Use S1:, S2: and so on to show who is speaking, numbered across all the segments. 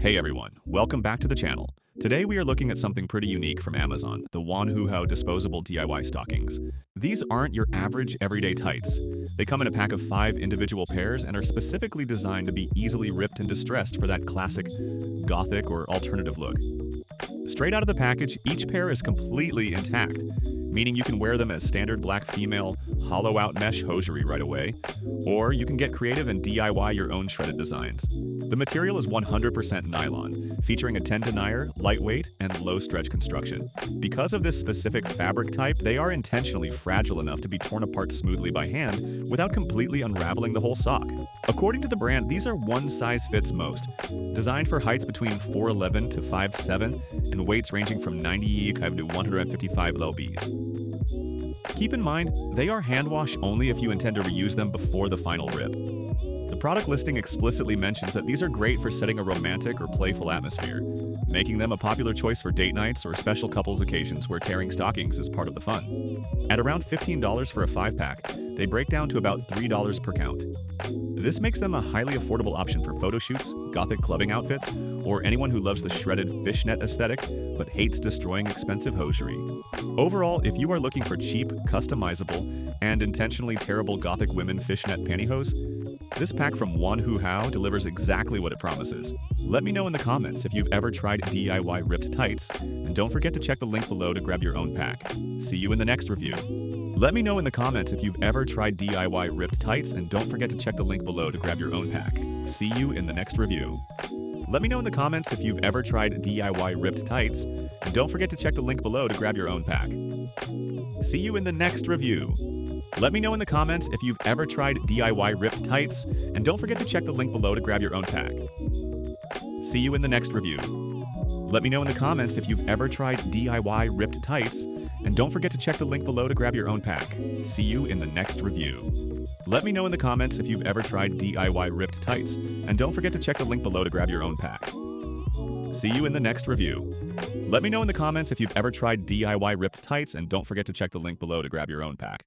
S1: Hey everyone, welcome back to the channel. Today we are looking at something pretty unique from Amazon, the WANHUHOU disposable DIY stockings. These aren't your average everyday tights. They come in a pack of 5 individual pairs and are specifically designed to be easily ripped and distressed for that classic gothic or alternative look. Straight out of the package, each pair is completely intact, meaning you can wear them as standard black female hollow-out mesh hosiery right away, or you can get creative and DIY your own shredded designs. The material is 100% nylon, featuring a 10 denier, lightweight, and low-stretch construction. Because of this specific fabric type, they are intentionally fragile enough to be torn apart smoothly by hand without completely unraveling the whole sock. According to the brand, these are one size fits most, designed for heights between 4'11 to 5'7 and weights ranging from 90 to 155 lbs. Keep in mind, they are hand wash only if you intend to reuse them before the final rip. The product listing explicitly mentions that these are great for setting a romantic or playful atmosphere, making them a popular choice for date nights or special couples occasions where tearing stockings is part of the fun. At around $15 for a 5-pack, they break down to about $3 per count. This makes them a highly affordable option for photo shoots, gothic clubbing outfits, or anyone who loves the shredded fishnet aesthetic but hates destroying expensive hosiery. Overall, if you are looking for cheap, customizable, and intentionally terrible gothic women fishnet pantyhose, this pack from WANHUHOU delivers exactly what it promises. Let me know in the comments if you've ever tried DIY ripped tights, and don't forget to check the link below to grab your own pack. See you in the next review. Let me know in the comments if you've ever tried DIY ripped tights, and don't forget to check the link below to grab your own pack. See you in the next review. Let me know in the comments if you've ever tried DIY ripped tights, and don't forget to check the link below to grab your own pack. See you in the next review. Let me know in the comments if you've ever tried DIY ripped tights, and don't forget to check the link below to grab your own pack. See you in the next review. Let me know in the comments if you've ever tried DIY ripped tights, and don't forget to check the link below to grab your own pack. See you in the next review. Let me know in the comments if you've ever tried DIY ripped tights, and don't forget to check the link below to grab your own pack. See you in the next review. Let me know in the comments if you've ever tried DIY ripped tights, and don't forget to check the link below to grab your own pack.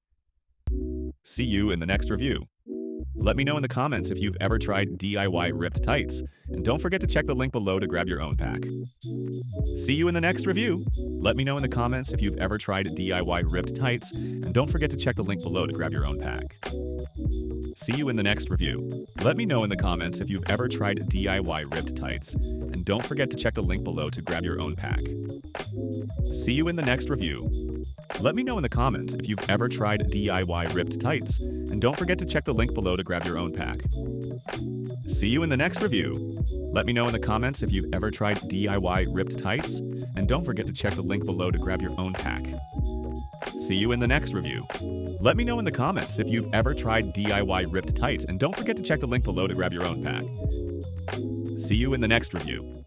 S1: See you in the next review. Let me know in the comments if you've ever tried DIY ripped tights, and don't forget to check the link below to grab your own pack. See you in the next review. Let me know in the comments if you've ever tried DIY ripped tights, and don't forget to check the link below to grab your own pack. See you in the next review. Let me know in the comments if you've ever tried DIY ripped tights, and don't forget to check the link below to grab your own pack. See you in the next review. Let me know in the comments if you've ever tried DIY ripped tights, and don't forget to check the link below to grab your own pack. See you in the next review. Let me know in the comments if you've ever tried DIY ripped tights, and don't forget to check the link below to grab your own pack. See you in the next review. Let me know in the comments if you've ever tried DIY ripped tights, and don't forget to check the link below to grab your own pack. See you in the next review.